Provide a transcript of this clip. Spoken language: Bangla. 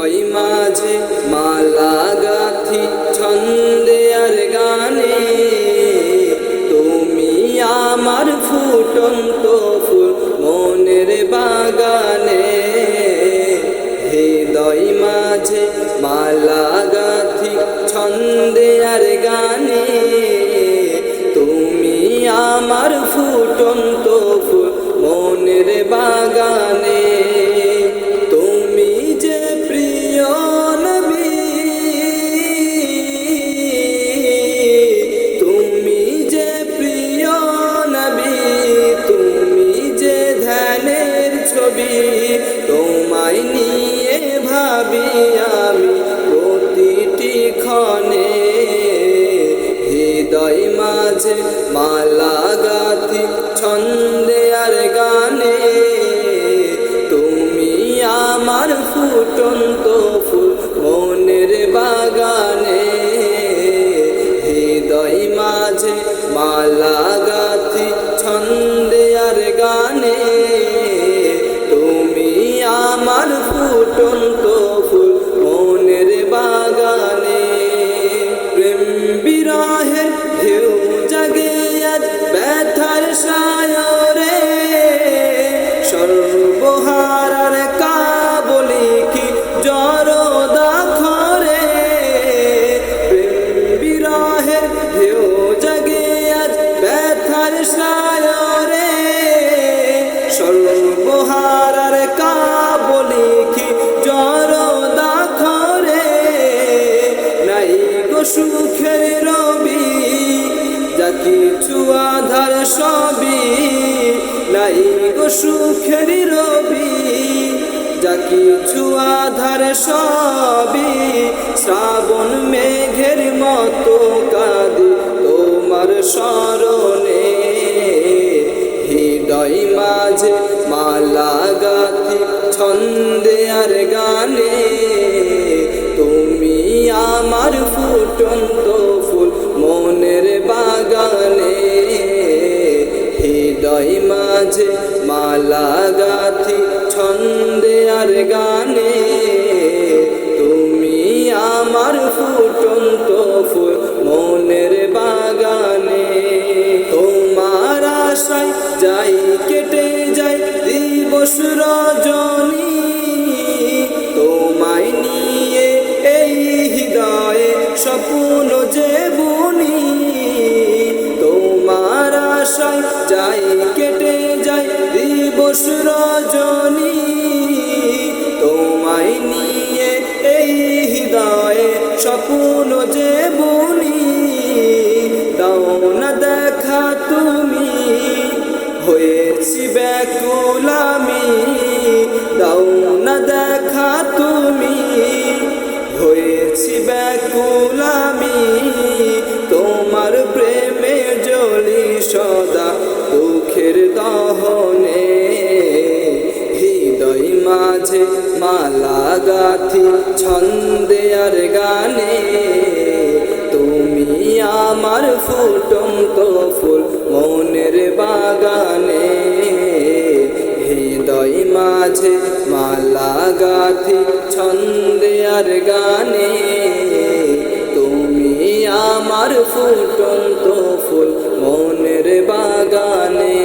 হৃদয় মাঝে মালা গাথি ছন্দে আর গানে, তুমি আমার ফুটন্ত ফুল মনের বাগানে। হৃদয় মাঝে মালা গাথি ছন্দে আর গানে, তুমি আমার ফুটন্ত ফুল মনের বাগানে। তুমি যে প্রিয় নবী, তুমি যে প্রিয় নবী, তুমি যে ধ্যানের ছবি, তোমায় নিয়ে ভাবি আমি প্রতিটি ক্ষণে। হৃদয় মাঝে মালা গাথি ছন্দে আর গানে, তুমি আমার ফুটন্ত ফুল মনের বাগানে। হৃদয় মাঝে মালা গাথি ছন্দে আর গানে, তুমি আমার ফুটন্ত ফুল মনের বাগানে। প্রেম বিরহের ঢেউ জাগে আজ ব্যথার সায়রে, সর্বহারার কাবলি কি জরদা খরে। প্রেম বিরহের ঢেউ জাগে আজ ব্যথার সায়রে, সর্বহারার কাবলি কি জরদা খরে। নাই গো সুখের রবি, যা কিছু আধার সবই, নাই গো সুখের রবি, যা কিছু আধার সবই। শ্রাবণ মেঘের মতো কাঁদি তোমার স্মরণে। হৃদয় মাঝে মালা গাথি ছন্দে আর গানে, তুমি আমার ফুটন্ত ফুল মনের বাগানে। হৃদয় মাঝে মালা গাথি ছন্দে আর গানে, তুমি আমার ফুটন্ত ফুল মনের বাগানে। তোমার আশায় যাই কেটে যায় দিবস রজনী, তোমায় নিয়ে এই হৃদয়ে স্বপ্ন যে বুনি। তোমার আশায় যাই কেটে যায় দিবস রজনী, তোমায় নিয়ে এই হৃদয়ে স্বপ্ন যে বুনি। দাও না দেখা তুমি, হয়েছি ব্যাকুল আমি, দাও না দেখা তুমি, হয়েছি ব্যাকুল আমি। তোমার প্রেমে জ্বলি সদা দুঃখের দহনে। হৃদয় মাঝে মালা গাথি ছন্দে আর গানে, তুমি আমার ফুটন্ত ফুল মনের বাগানে। হৃদয় মাঝে মালা গাথি ছন্দে আর গানে, তুমি আমার ফুটন্ত ফুল মনের বাগানে।